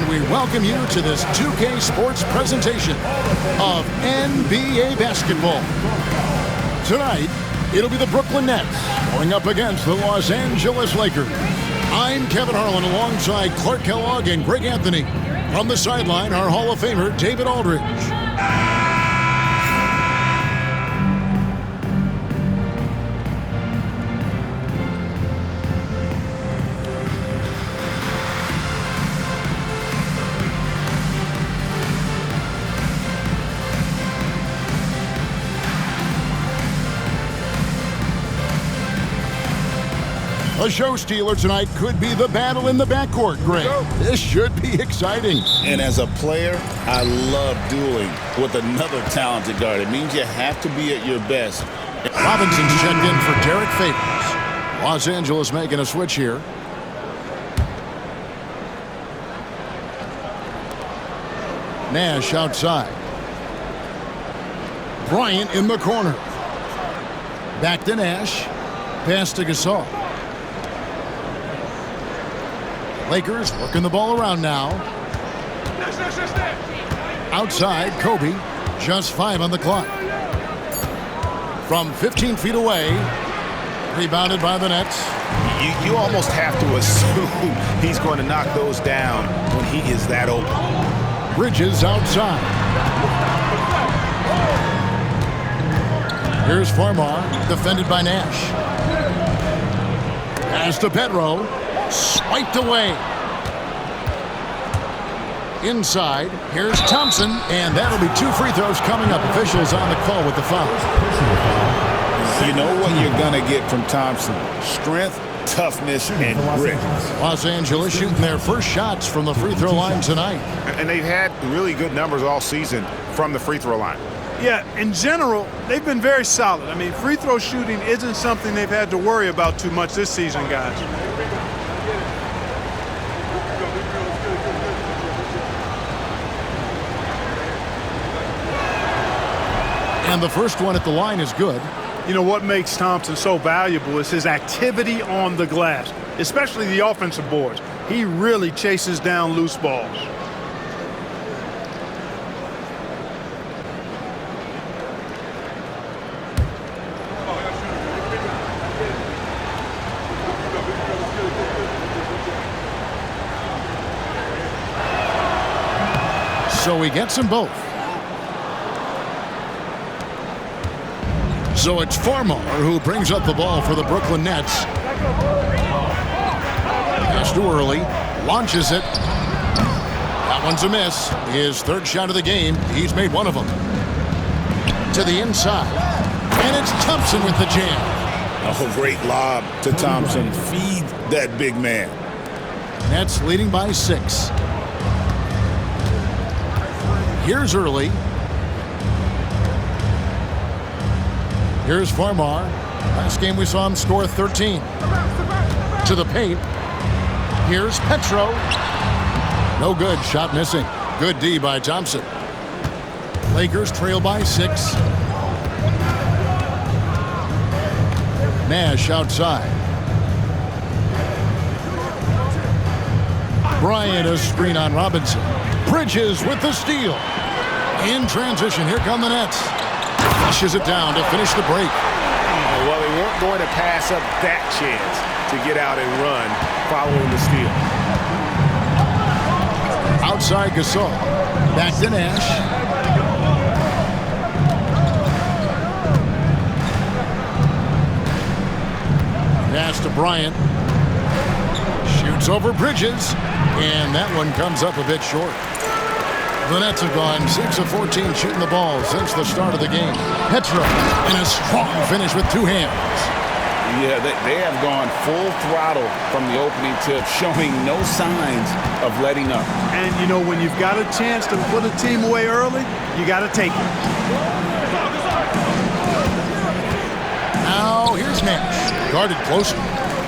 we welcome you to this 2K Sports presentation of NBA basketball. Tonight, it'll be the Brooklyn Nets going up against the Los Angeles Lakers. I'm Kevin Harlan alongside Clark Kellogg and Greg Anthony. From the sideline, our Hall of Famer, David Aldridge. A show stealer tonight could be the battle in the backcourt, Greg. This should be exciting. And as a player, I love dueling with another talented guard. It means you have to be at your best. Robinson's checked in for Derek Favors. Los Angeles making a switch here. Nash outside. Bryant in the corner. Back to Nash. Pass to Gasol. Lakers working the ball around now. Outside, Kobe. Just 5 on the clock. From 15 feet away. Rebounded by the Nets. You almost have to assume he's going to knock those down when he is that open. Bridges outside. Here's Farmar, defended by Nash. Pass to Pedro. Swiped away. Inside, here's Thompson, and that'll be 2 free throws coming up. Officials on the call with the foul. You know what you're going to get from Thompson. Strength, toughness, and grit. Los Angeles shooting their first shots from the free throw line tonight. And they've had really good numbers all season from the free throw line. Yeah, in general, they've been very solid. I mean, free throw shooting isn't something they've had to worry about too much this season, guys. And the first one at the line is good. You know, what makes Thompson so valuable is his activity on the glass, especially the offensive boards. He really chases down loose balls. So he gets them both. So it's Farmar who brings up the ball for the Brooklyn Nets. Pass too early. Launches it. That one's a miss. His third shot of the game. He's made one of them. To the inside. And it's Thompson with the jam. Oh, great lob to Thompson. Feed that big man. Nets leading by 6. Here's Early. Here's Farmar. Last game we saw him score 13. To the paint. Here's Petro. No good. Shot missing. Good D by Thompson. Lakers trail by 6. Nash outside. Bryant a screen on Robinson. Bridges with the steal. In transition, here come the Nets. Flushes it down to finish the break. Well, they weren't going to pass up that chance to get out and run following the steal. Outside Gasol. Back to Nash. Pass to Bryant. Shoots over Bridges. And that one comes up a bit short. The Nets have gone 6 of 14 shooting the ball since the start of the game. Petro in a strong finish with 2 hands. Yeah, they have gone full throttle from the opening tip, showing no signs of letting up. And, you know, when you've got a chance to put a team away early, you got to take it. Now, here's Nash. Guarded closely.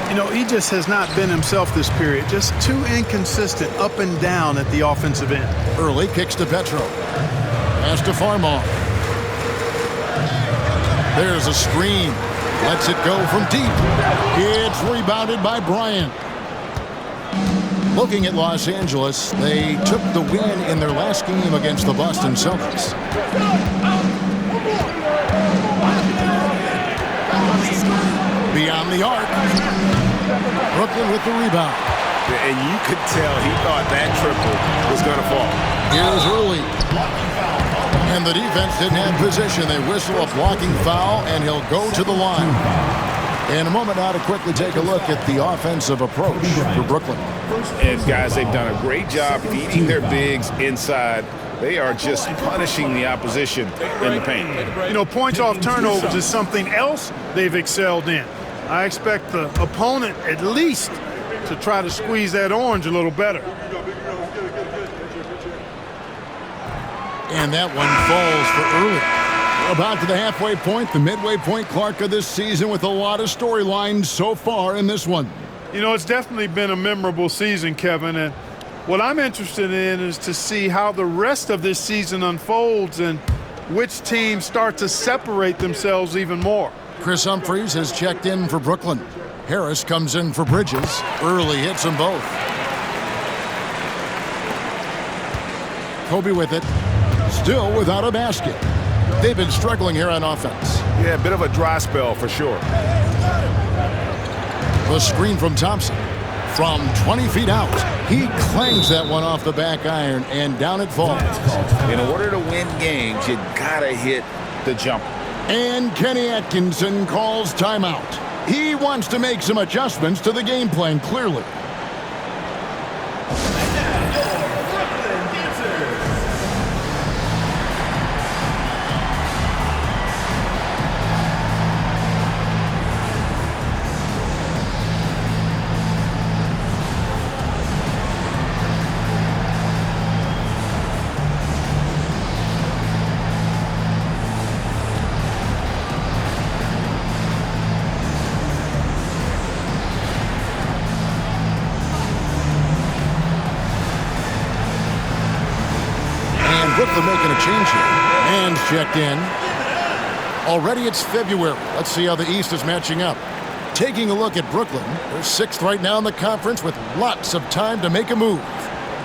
You know, he just has not been himself this period. Just too inconsistent up and down at the offensive end. Early kicks to Petro. Pass to Farmar. There's a screen. Lets it go from deep. It's rebounded by Bryant. Looking at Los Angeles, they took the win in their last game against the Boston Celtics. Beyond the arc. Brooklyn with the rebound. And you could tell he thought that triple was going to fall. Here's Early. And the defense didn't have position. They whistle a blocking foul, and he'll go to the line. In a moment now to quickly take a look at the offensive approach for Brooklyn. And guys, they've done a great job feeding their bigs inside. They are just punishing the opposition in the paint. You know, points off turnovers is something else they've excelled in. I expect the opponent at least to try to squeeze that orange a little better. And that one falls for Early. About to the halfway point, the midway point Clark of this season with a lot of storylines so far in this one. You know, it's definitely been a memorable season, Kevin, and what I'm interested in is to see how the rest of this season unfolds and which teams start to separate themselves even more. Chris Humphries has checked in for Brooklyn. Harris comes in for Bridges. Early hits them both. Kobe with it. Still without a basket. They've been struggling here on offense. Yeah, a bit of a dry spell for sure. The screen from Thompson. From 20 feet out. He clangs that one off the back iron, and down it falls. In order to win games, you gotta hit the jumper. And Kenny Atkinson calls timeout. He wants to make some adjustments to the game plan, clearly. Brooklyn making a change here. And checked in. Already it's February. Let's see how the East is matching up. Taking a look at Brooklyn. They're 6th right now in the conference with lots of time to make a move.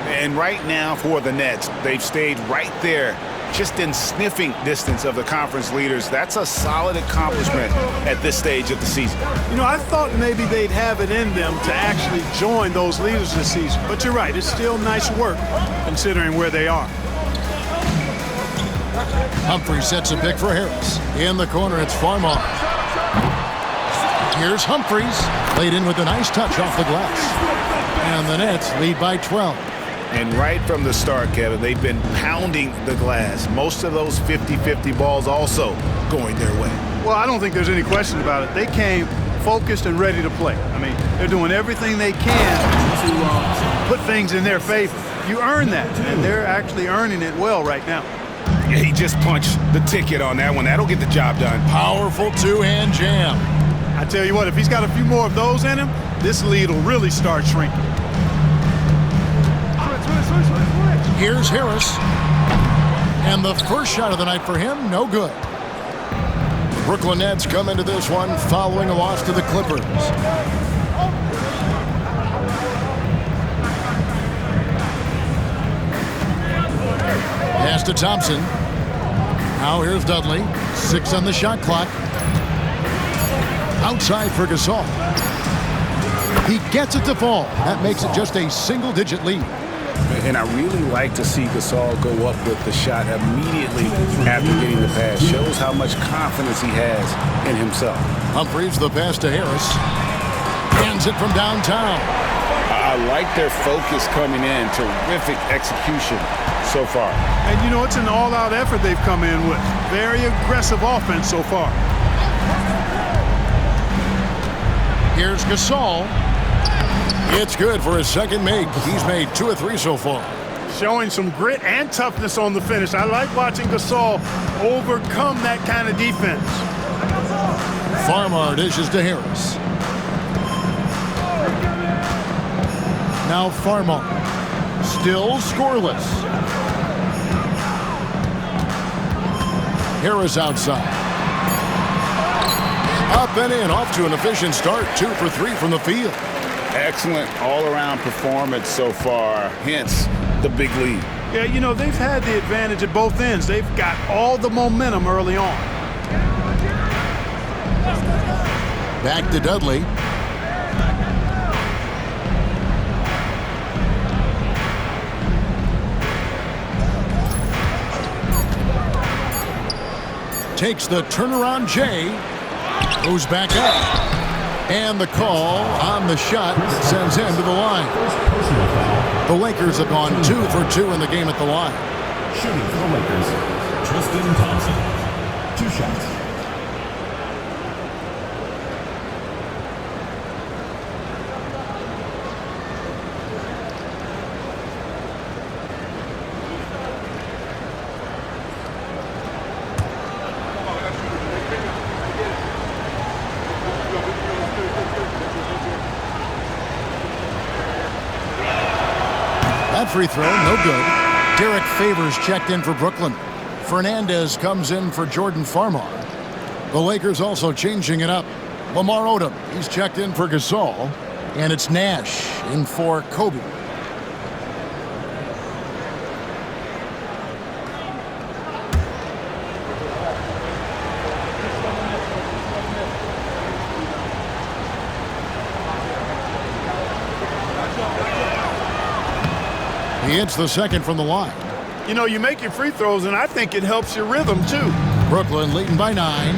And right now for the Nets, they've stayed right there, just in sniffing distance of the conference leaders. That's a solid accomplishment at this stage of the season. You know, I thought maybe they'd have it in them to actually join those leaders this season. But you're right, it's still nice work considering where they are. Humphrey sets a pick for Harris. In the corner, it's Farmar. Here's Humphries. Laid in with a nice touch off the glass. And the Nets lead by 12. And right from the start, Kevin, they've been pounding the glass. Most of those 50-50 balls also going their way. Well, I don't think there's any question about it. They came focused and ready to play. I mean, they're doing everything they can to put things in their favor. You earn that, and they're actually earning it well right now. Yeah, he just punched the ticket on that one. That'll get the job done. Powerful two-hand jam. I tell you what, if he's got a few more of those in him, this lead will really start shrinking. Here's Harris. And the first shot of the night for him, no good. Brooklyn Nets come into this one following a loss to the Clippers. Pass to Thompson. Now here's Dudley. 6 on the shot clock. Outside for Gasol. He gets it to fall. That makes it just a single-digit lead. And I really like to see Gasol go up with the shot immediately after getting the pass. Shows how much confidence he has in himself. Humphries, the pass to Harris. Hands it from downtown. I like their focus coming in. Terrific execution so far. And, you know, it's an all-out effort they've come in with. Very aggressive offense so far. Here's Gasol. It's good for his second make. He's made 2 of 3 so far. Showing some grit and toughness on the finish. I like watching Gasol overcome that kind of defense. Farmar dishes to Harris. Now Farmar. Still scoreless. Harris outside. Up and in, off to an efficient start. 2 for 3 from the field. Excellent all-around performance so far, hence the big lead. Yeah, you know, they've had the advantage at both ends. They've got all the momentum early on. Back to Dudley. Takes the turnaround Jay. Goes back up. And the call on the shot sends him to the line. The Lakers have gone 2 for 2 in the game at the line. Shooting for the Lakers, Tristan Thompson. 2 shots. That free throw, no good. Derek Favors checked in for Brooklyn. Fernandez comes in for Jordan Farmar. The Lakers also changing it up. Lamar Odom, he's checked in for Gasol. And it's Nash in for Kobe. He hits the second from the line. You know, you make your free throws, and I think it helps your rhythm, too. Brooklyn leading by 9.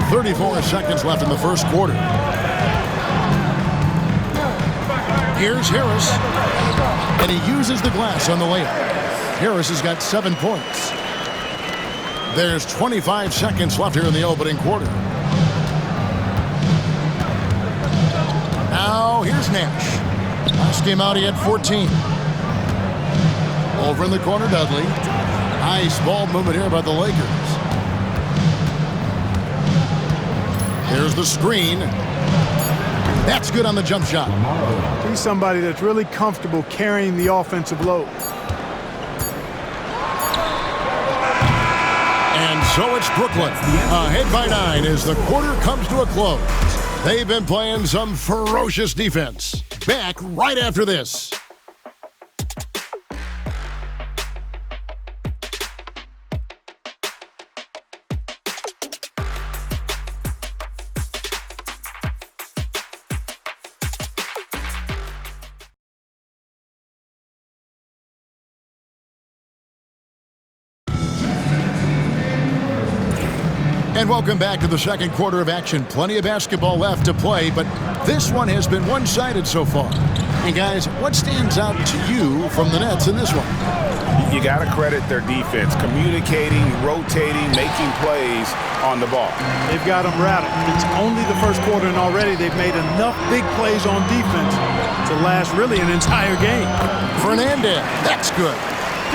34 seconds left in the first quarter. Here's Harris. And he uses the glass on the layup. Harris has got 7 points. There's 25 seconds left here in the opening quarter. Now, here's Nash. Last game out, he had 14. Over in the corner, Dudley. Nice ball movement here by the Lakers. Here's the screen. That's good on the jump shot. He's somebody that's really comfortable carrying the offensive load. And so it's Brooklyn. Ahead by 9 as the quarter comes to a close. They've been playing some ferocious defense. Back right after this. And welcome back to the second quarter of action. Plenty of basketball left to play, but this one has been one-sided so far. And guys, what stands out to you from the Nets in this one? You got to credit their defense, communicating, rotating, making plays on the ball. They've got them rattled. It's only the first quarter, and already they've made enough big plays on defense to last really an entire game. Fernandez, that's good.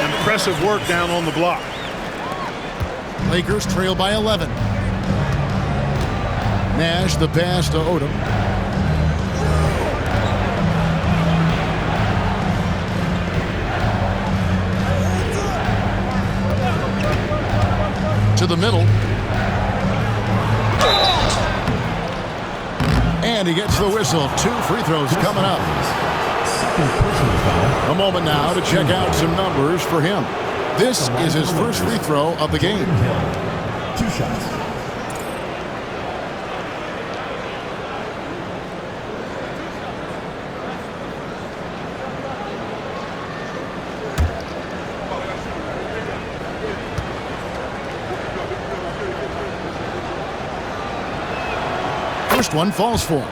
Impressive work down on the block. Lakers trail by 11. Nash, the pass to Odom. To the middle. And he gets the whistle. 2 free throws coming up. A moment now to check out some numbers for him. This is his first free throw of the game. 2 shots. First one falls for him.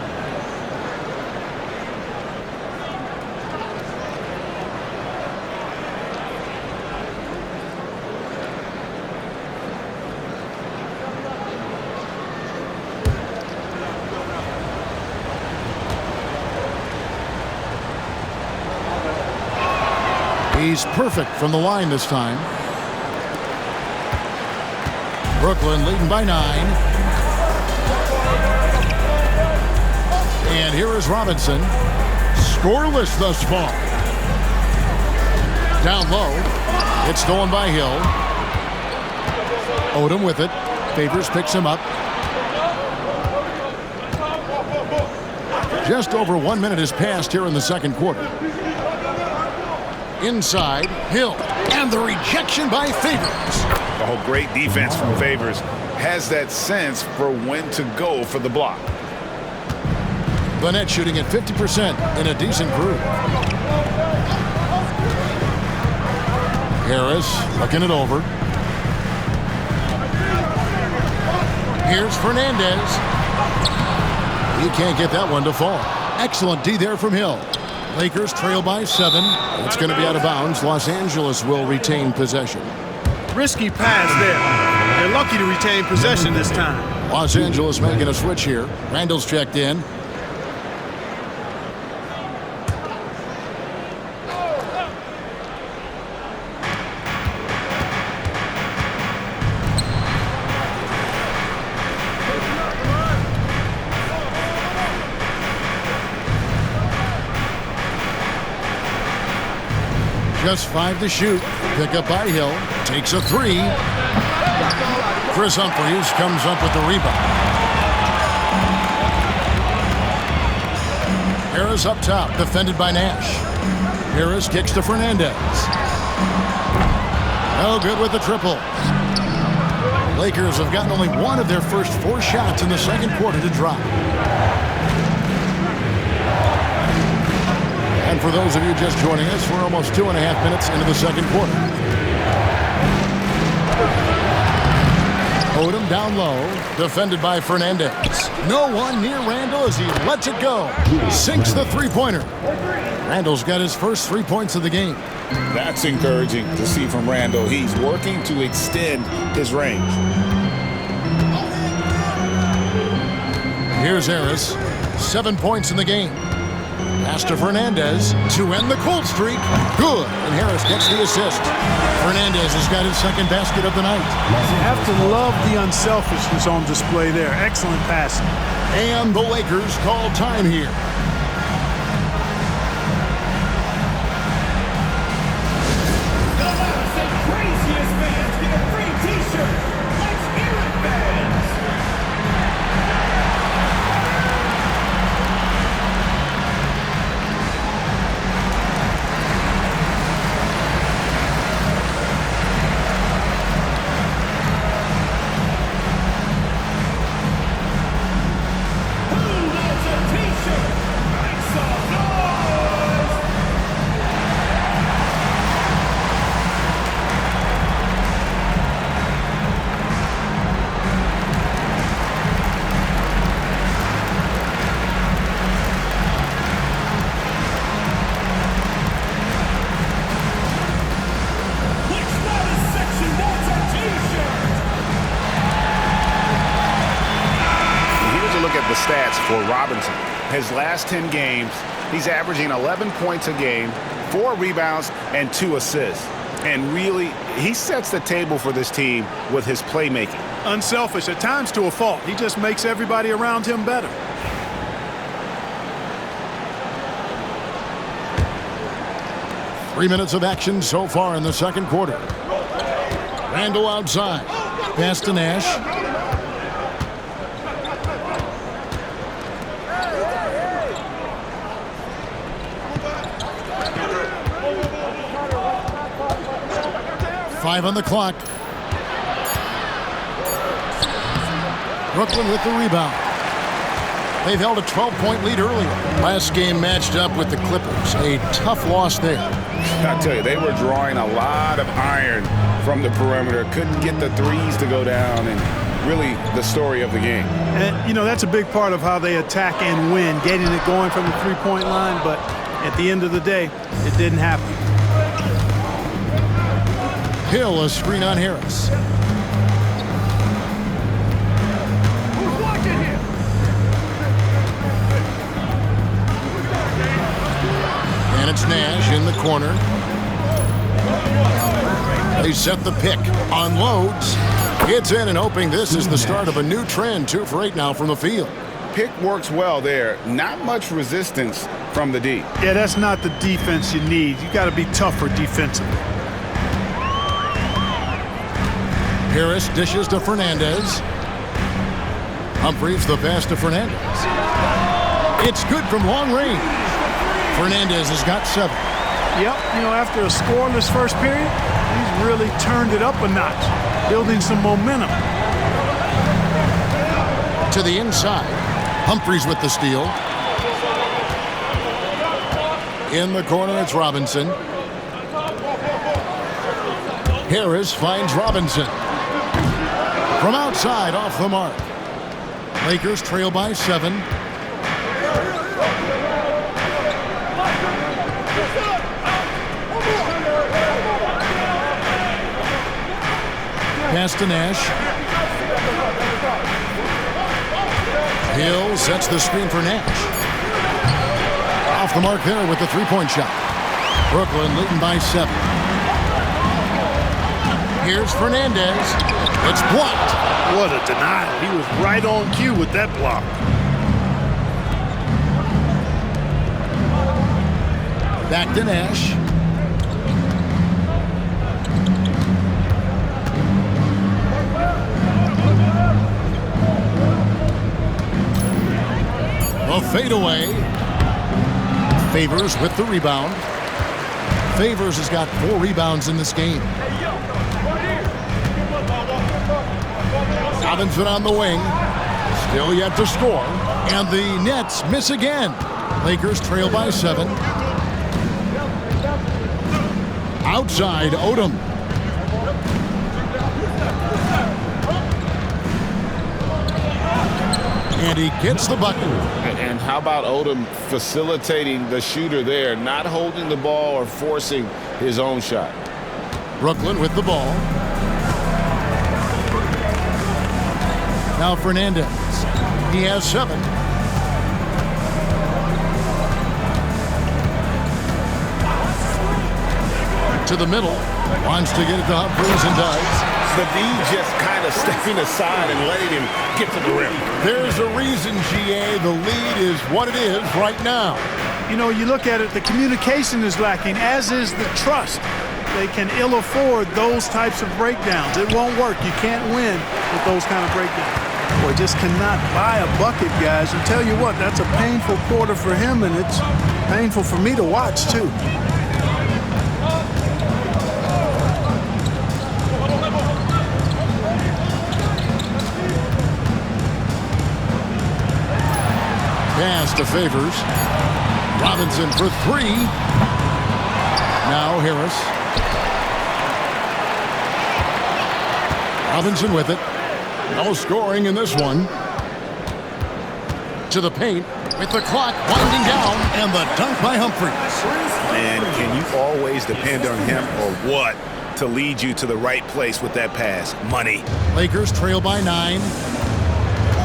He's perfect from the line this time. Brooklyn leading by 9. And here is Robinson. Scoreless thus far. Down low. It's stolen by Hill. Odom with it. Favors picks him up. Just over 1 minute has passed here in the second quarter. Inside, Hill, and the rejection by Favors. Oh, great defense from Favors. Has that sense for when to go for the block. The net shooting at 50% in a decent group. Harris looking it over. Here's Fernandez. He can't get that one to fall. Excellent D there from Hill. Lakers trail by 7. It's going to be out of bounds. Los Angeles will retain possession. Risky pass there. They're lucky to retain possession this time. Los Angeles making a switch here. Randall's checked in. Just 5 to shoot. Pick up by Hill. Takes a 3. Chris Humphries comes up with the rebound. Harris up top, defended by Nash. Harris kicks to Fernandez. No good with the triple. Lakers have gotten only 1 of their first 4 shots in the second quarter to drop. And for those of you just joining us, we're almost 2.5 minutes into the second quarter. Odom down low, defended by Fernandez. No one near Randall as he lets it go. Sinks the three-pointer. Randall's got his first 3 points of the game. That's encouraging to see from Randall. He's working to extend his range. Here's Harris. 7 points in the game. Pass to Fernandez to end the cold streak. Good. And Harris gets the assist. Fernandez has got his second basket of the night. You have to love the unselfishness on display there. Excellent passing. And the Lakers call time here. The stats for Robinson. His last 10 games, he's averaging 11 points a game, 4 rebounds, and 2 assists. And really, he sets the table for this team with his playmaking. Unselfish, at times to a fault. He just makes everybody around him better. Three minutes of action so far in the second quarter. Randall outside. Pass to Nash. Five on the clock. Brooklyn with the rebound. They've held a 12-point lead earlier. Last game matched up with the Clippers. A tough loss there. I tell you, they were drawing a lot of iron from the perimeter. Couldn't get the threes to go down, and really the story of the game. And, you know, that's a big part of how they attack and win, getting it going from the three-point line, but at the end of the day, it didn't happen. Hill, a screen on Harris. And it's Nash in the corner. They set the pick. Unloads. Gets in and hoping this is the start of a new trend. 2 for 8 now from the field. Pick works well there. Not much resistance from the D. Yeah, that's not the defense you need. You got to be tougher defensively. Harris dishes to Fernandez. Humphries the pass to Fernandez. It's good from long range. Fernandez has got 7. Yep, after a scoreless first period, he's really turned it up a notch, building some momentum. To the inside. Humphries with the steal. In the corner, it's Robinson. Harris finds Robinson. From outside, off the mark. Lakers trail by 7. Pass to Nash. Hill sets the screen for Nash. Off the mark there with the three-point shot. Brooklyn leading by 7. Here's Fernandez. It's blocked. What a denial. He was right on cue with that block. Back to Nash. A fadeaway. Favors with the rebound. Favors has got 4 rebounds in this game. Robinson on the wing. Still yet to score. And the Nets miss again. Lakers trail by 7. Outside, Odom. And he gets the bucket. And how about Odom facilitating the shooter there, not holding the ball or forcing his own shot? Brooklyn with the ball. Now Fernandez. He has 7. To the middle. Wants to get it to Humphries and does. The D just kind of stepping aside and letting him get to the rim. There's a reason, GA. The lead is what it is right now. You look at it, the communication is lacking, as is the trust. They can ill afford those types of breakdowns. It won't work. You can't win with those kind of breakdowns. Boy, just cannot buy a bucket, guys. And tell you what, that's a painful quarter for him, and it's painful for me to watch, too. Pass to Favors. Robinson for 3. Now Harris. Robinson with it. No scoring in this one. To the paint with the clock winding down and the dunk by Humphries. And can you always depend on him or what to lead you to the right place with that pass? Money. Lakers trail by 9.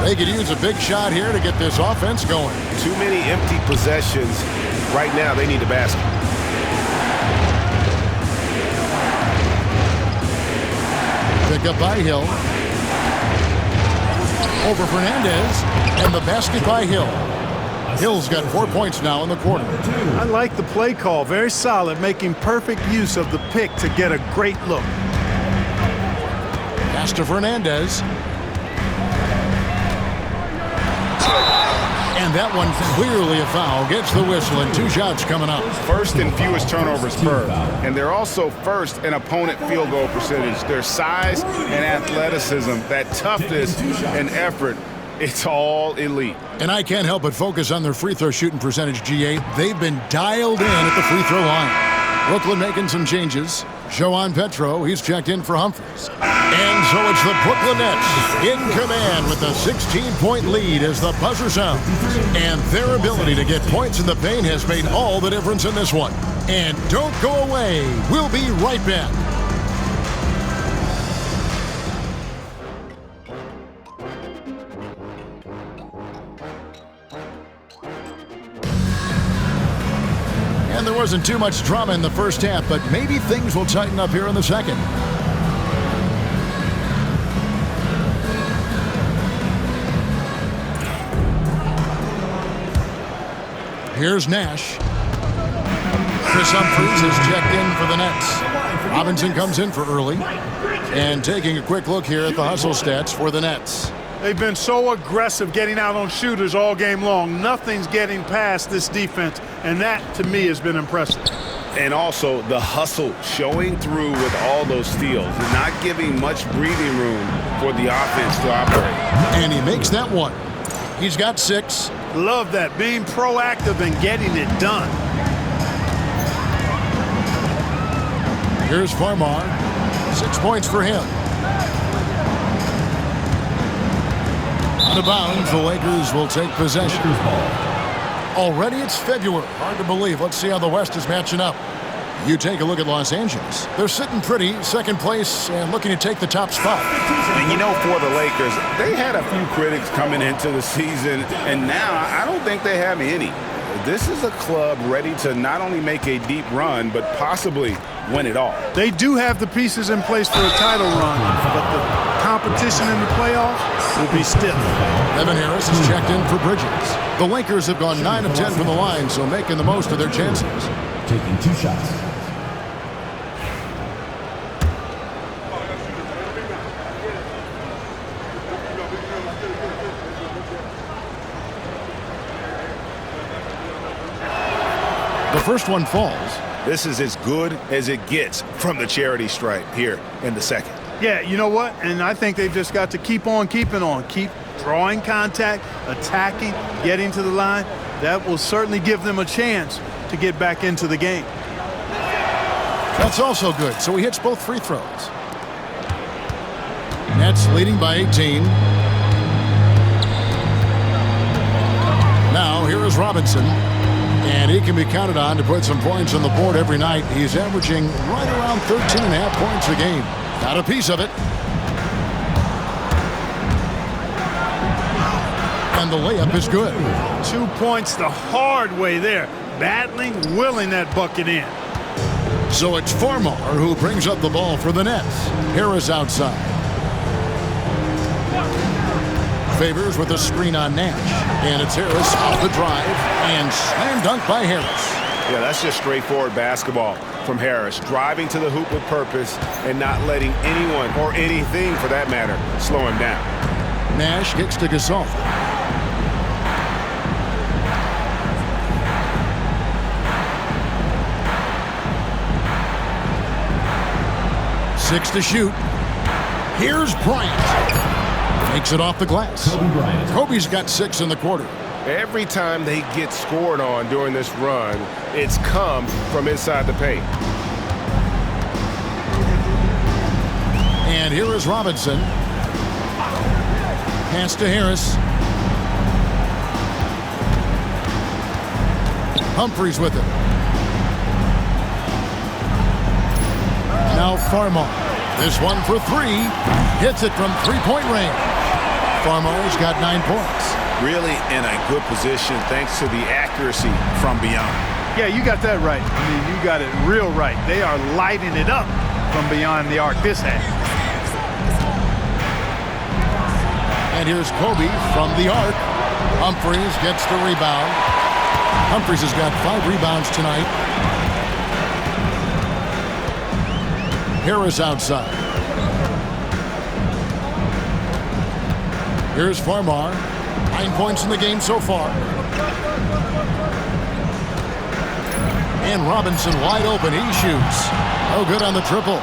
They could use a big shot here to get this offense going. Too many empty possessions. Right now, they need the basket. Pick up by Hill. Over Fernandez. And the basket by Hill. Hill's got 4 points now in the quarter. I like the play call. Very solid, making perfect use of the pick to get a great look. Pass to Fernandez. And that one clearly a foul. Gets the whistle and 2 shots coming up. First and fewest turnovers per. And they're also first in opponent field goal percentage. Their size and athleticism, that toughness and effort, it's all elite. And I can't help but focus on their free throw shooting percentage, GA. They've been dialed in at the free throw line. Brooklyn making some changes. Joan Petro, he's checked in for Humphries. And so it's the Brooklyn Nets in command with a 16-point lead as the buzzer sounds. And their ability to get points in the paint has made all the difference in this one. And don't go away. We'll be right back. And there wasn't too much drama in the first half, but maybe things will tighten up here in the second. Here's Nash. Chris Humphries is checked in for the Nets. Robinson comes in for early. And taking a quick look here at the hustle stats for the Nets. They've been so aggressive getting out on shooters all game long. Nothing's getting past this defense, and that, to me, has been impressive. And also the hustle showing through with all those steals and not giving much breathing room for the offense to operate. And he makes that one. He's got 6. Love that, being proactive and getting it done. Here's Farmar. 6 points for him. Out of bounds, the Lakers will take possession. Already it's February. Hard to believe. Let's see how the West is matching up. You take a look at Los Angeles. They're sitting pretty, second place, and looking to take the top spot. And you know, for the Lakers, they had a few critics coming into the season, and now I don't think they have any. This is a club ready to not only make a deep run, but possibly win it all. They do have the pieces in place for a title run, but the competition in the playoffs will be stiff. Evan Harris is checked in for Bridges. The Lakers have gone 9 of 10 from the line, so making the most of their chances. Taking 2 shots. The first one falls. This is as good as it gets from the charity stripe here in the second. Yeah, you know what? And I think they've just got to keep on keeping on. Keep drawing contact, attacking, getting to the line. That will certainly give them a chance to get back into the game. That's also good. So he hits both free throws. Nets leading by 18. Now here is Robinson. And he can be counted on to put some points on the board every night. He's averaging right around 13.5 points a game. Got a piece of it. And the layup is good. 2 points the hard way there. Battling, willing that bucket in. So it's Farmar who brings up the ball for the Nets. Harris outside. Favors with a screen on Nash. And it's Harris off the drive. And slam dunk by Harris. Yeah, that's just straightforward basketball from Harris. Driving to the hoop with purpose and not letting anyone, or anything for that matter, slow him down. Nash kicks to Gasol. Six to shoot. Here's Bryant. Makes it off the glass. Kobe Bryant. Kobe's got 6 in the quarter. Every time they get scored on during this run, it's come from inside the paint. And here is Robinson. Pass to Harris. Humphries with it. Now Farmar. This one for 3. Hits it from three-point range. Farmar's got 9 points. Really in a good position thanks to the accuracy from beyond. Yeah, you got that right. I mean, you got it real right. They are lighting it up from beyond the arc this half. And here's Kobe from the arc. Humphries gets the rebound. Humphries has got 5 rebounds tonight. Harris outside. Here's Farmar. 9 points in the game so far. And Robinson wide open. He shoots. No good on the triple.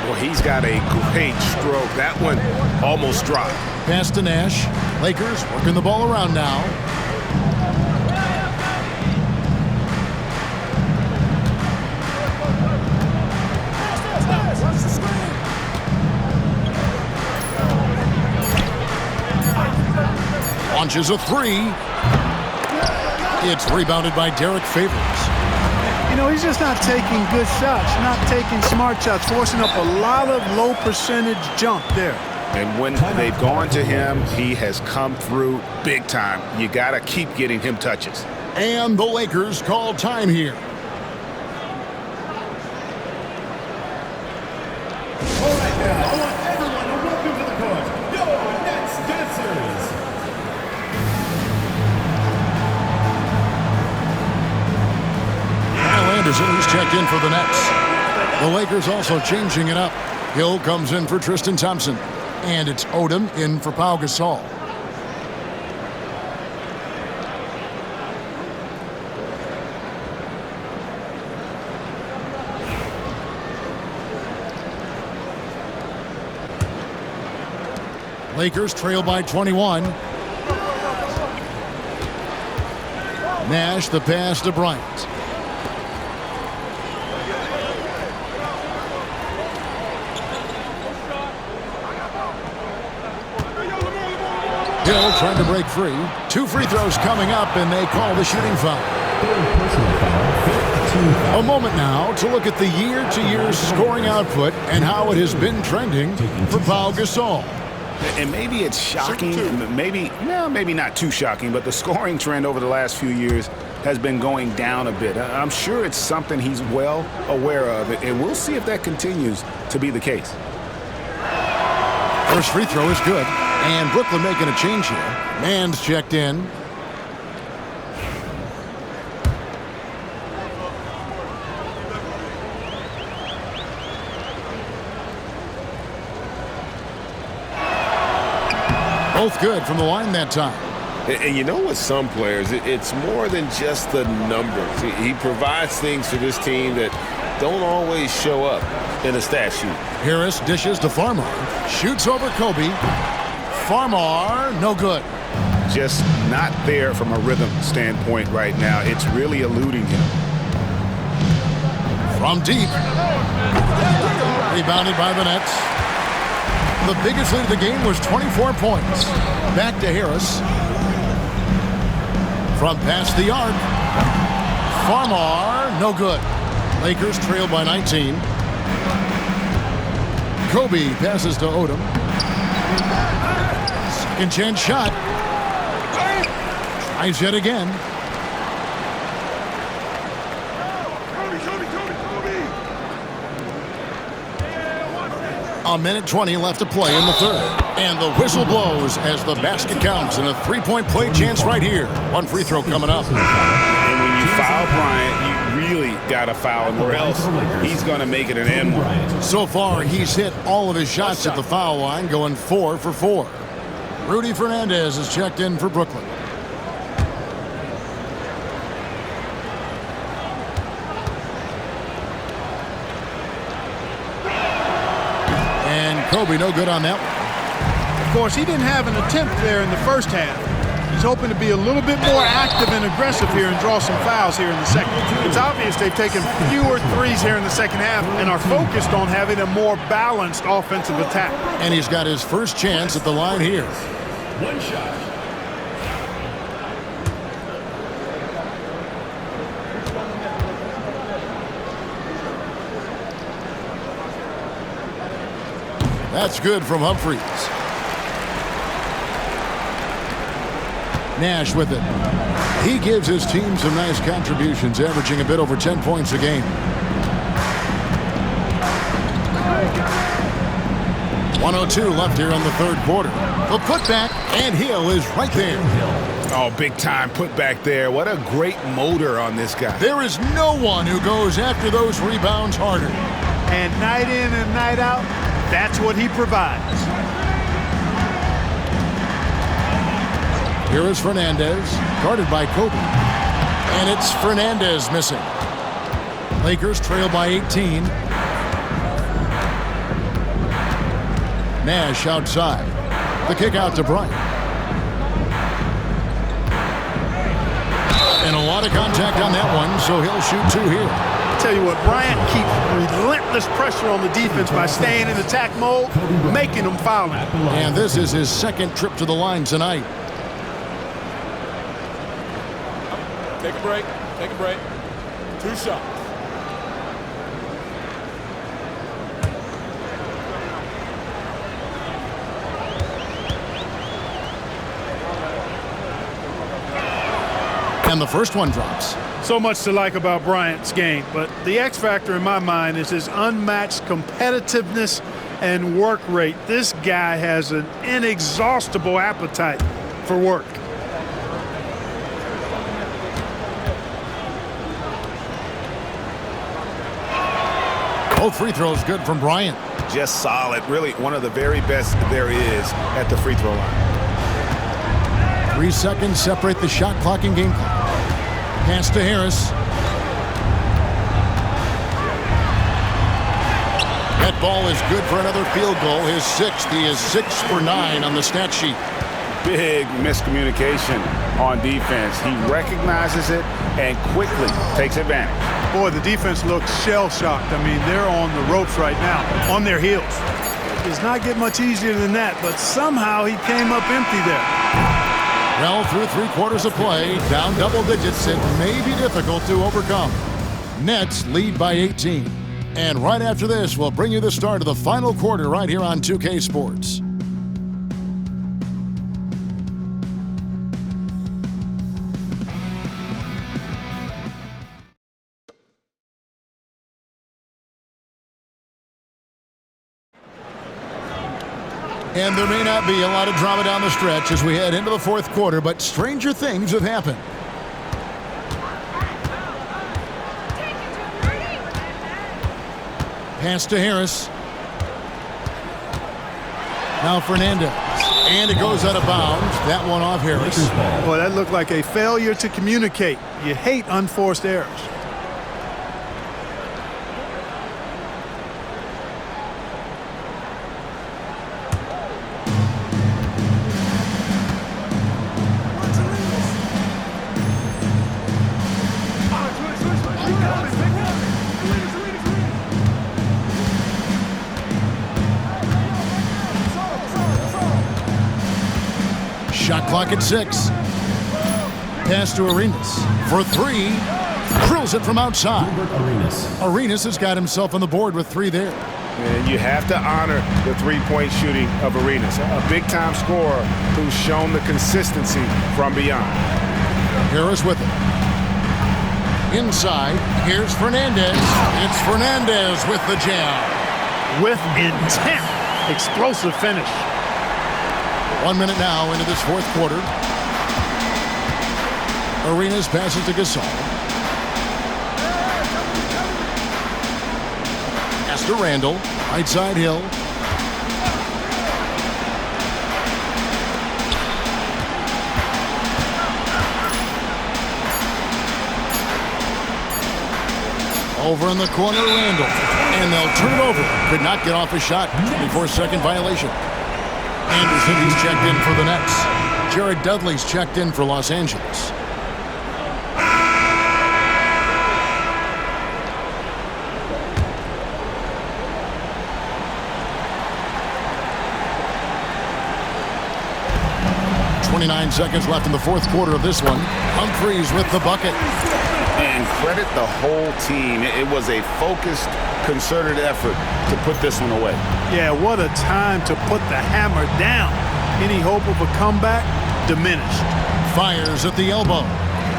Well, he's got a great stroke. That one almost dropped. Pass to Nash. Lakers working the ball around now. Launches a 3. It's rebounded by Derek Favors. You know, he's just not taking good shots, not taking smart shots, forcing up a lot of low percentage jump there. And when they've gone to him, he has come through big time. You got to keep getting him touches. And the Lakers call time here. All right, now, I want everyone to welcome to the court your Nets dancers. Anderson, who's checked in for the Nets. The Lakers also changing it up. Hill comes in for Tristan Thompson. And it's Odom in for Pau Gasol. Lakers trail by 21. Nash the pass to Bryant. Hill trying to break free. 2 free throws coming up, and they call the shooting foul. A moment now to look at the year-to-year scoring output and how it has been trending for Pau Gasol. And maybe it's shocking, maybe not too shocking, but the scoring trend over the last few years has been going down a bit. I'm sure it's something he's well aware of, and we'll see if that continues to be the case. First free throw is good, and Brooklyn making a change here. Mann's checked in. Both good from the line that time. And you know what, some players, it's more than just the numbers. He provides things for this team that don't always show up in a stat sheet. Harris dishes to Farmar. Shoots over Kobe. Farmar, no good. Just not there from a rhythm standpoint right now. It's really eluding him. From deep. Rebounded by the Nets. The biggest lead of the game was 24 points. Back to Harris. From past the arc. Farmar, no good. Lakers trail by 19. Kobe passes to Odom. Second chance shot. Tries yet again. A minute 20 left to play in the third. And the whistle blows as the basket counts and a 3-point play chance right here. 1 free throw coming up. And when you foul Bryant, you really got to foul him, or else he's going to make it an N1. So far, he's hit all of his shots at the foul line, going 4 for 4. Rudy Fernandez is checked in for Brooklyn. Kobe, no good on that one. Of course, he didn't have an attempt there in the first half. He's hoping to be a little bit more active and aggressive here and draw some fouls here in the second. It's obvious they've taken fewer threes here in the second half and are focused on having a more balanced offensive attack. And he's got his first chance at the line here. 1 shot. That's good from Humphries. Nash with it. He gives his team some nice contributions, averaging a bit over 10 points a game. 1:02 left here in the third quarter. The putback, and Hill is right there. Oh, big time putback there. What a great motor on this guy. There is no one who goes after those rebounds harder. And night in and night out, that's what he provides. Here is Fernandez, guarded by Kobe. And it's Fernandez missing. Lakers trail by 18. Nash outside. The kick out to Bryant. And a lot of contact on that one, so he'll shoot 2 here. Tell you what, Bryant keeps relentless pressure on the defense by staying in attack mode, making them foul him. And this is his second trip to the line tonight. Take a break. Take a break. 2 shots. And the first one drops. So much to like about Bryant's game, but the X factor in my mind is his unmatched competitiveness and work rate. This guy has an inexhaustible appetite for work. Both free throws good from Bryant. Just solid. Really one of the very best there is at the free throw line. 3 seconds separate the shot clock and game clock. Pass to Harris. That ball is good for another field goal. His sixth. He is 6 for 9 on the stat sheet. Big miscommunication on defense. He recognizes it and quickly takes advantage. Boy, the defense looks shell-shocked. I mean, they're on the ropes right now, on their heels. It's not get much easier than that, but somehow he came up empty there. Well, through 3/4 of play, down double digits, it may be difficult to overcome. Nets lead by 18. And right after this, we'll bring you the start of the final quarter right here on 2K Sports. And there may not be a lot of drama down the stretch as we head into the fourth quarter, but stranger things have happened. Pass to Harris. Now Fernandez. And it goes out of bounds. That one off Harris. Boy, that looked like a failure to communicate. You hate unforced errors. Shot clock at 6. Pass to Arenas for 3. Drills it from outside. Arenas has got himself on the board with 3 there. And you have to honor the three-point shooting of Arenas, a big-time scorer who's shown the consistency from beyond. Harris with it. Inside, here's Fernandez. It's Fernandez with the jam. With intent. Explosive finish. 1 minute now into this fourth quarter. Arenas passes to Gasol. Pass to Randall. Right side Hill. Over in the corner, Randall. And they'll turn it over. Could not get off a shot. 24-second violation. Anderson, he's checked in for the Nets. Jared Dudley's checked in for Los Angeles. .29 seconds left in the fourth quarter of this one. Humphries with the bucket. And credit the whole team. It was a focused, concerted effort to put this one away. Yeah, what a time to put the hammer down. Any hope of a comeback? Diminished. Fires at the elbow.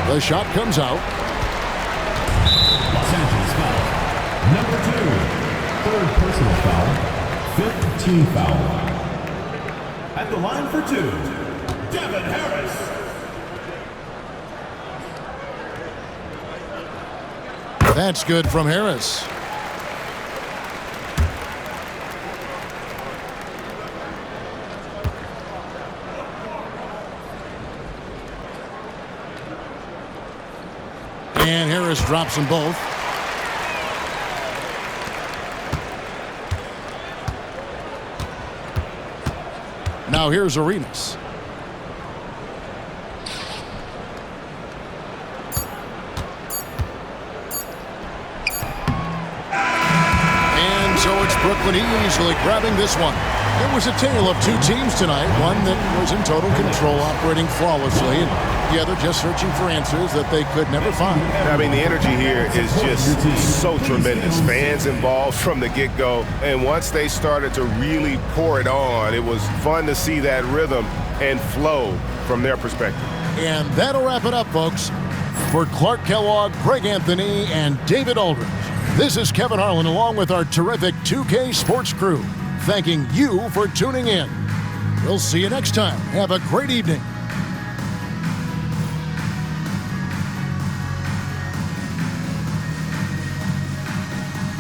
The shot comes out. Los Angeles foul. Number 2. Third personal foul. 5th team foul. At the line for 2, Devin Harris. That's good from Harris. And Harris drops them both. Now here's Arenas. And so it's Brooklyn easily grabbing this one. It was a tale of two teams tonight. One that was in total control, operating flawlessly, and the other just searching for answers that they could never find. I mean, the energy here is just so tremendous. Fans involved from the get-go. And once they started to really pour it on, it was fun to see that rhythm and flow from their perspective. And that'll wrap it up, folks. For Clark Kellogg, Greg Anthony, and David Aldridge, this is Kevin Harlan along with our terrific 2K Sports crew, thanking you for tuning in. We'll see you next time. Have a great evening.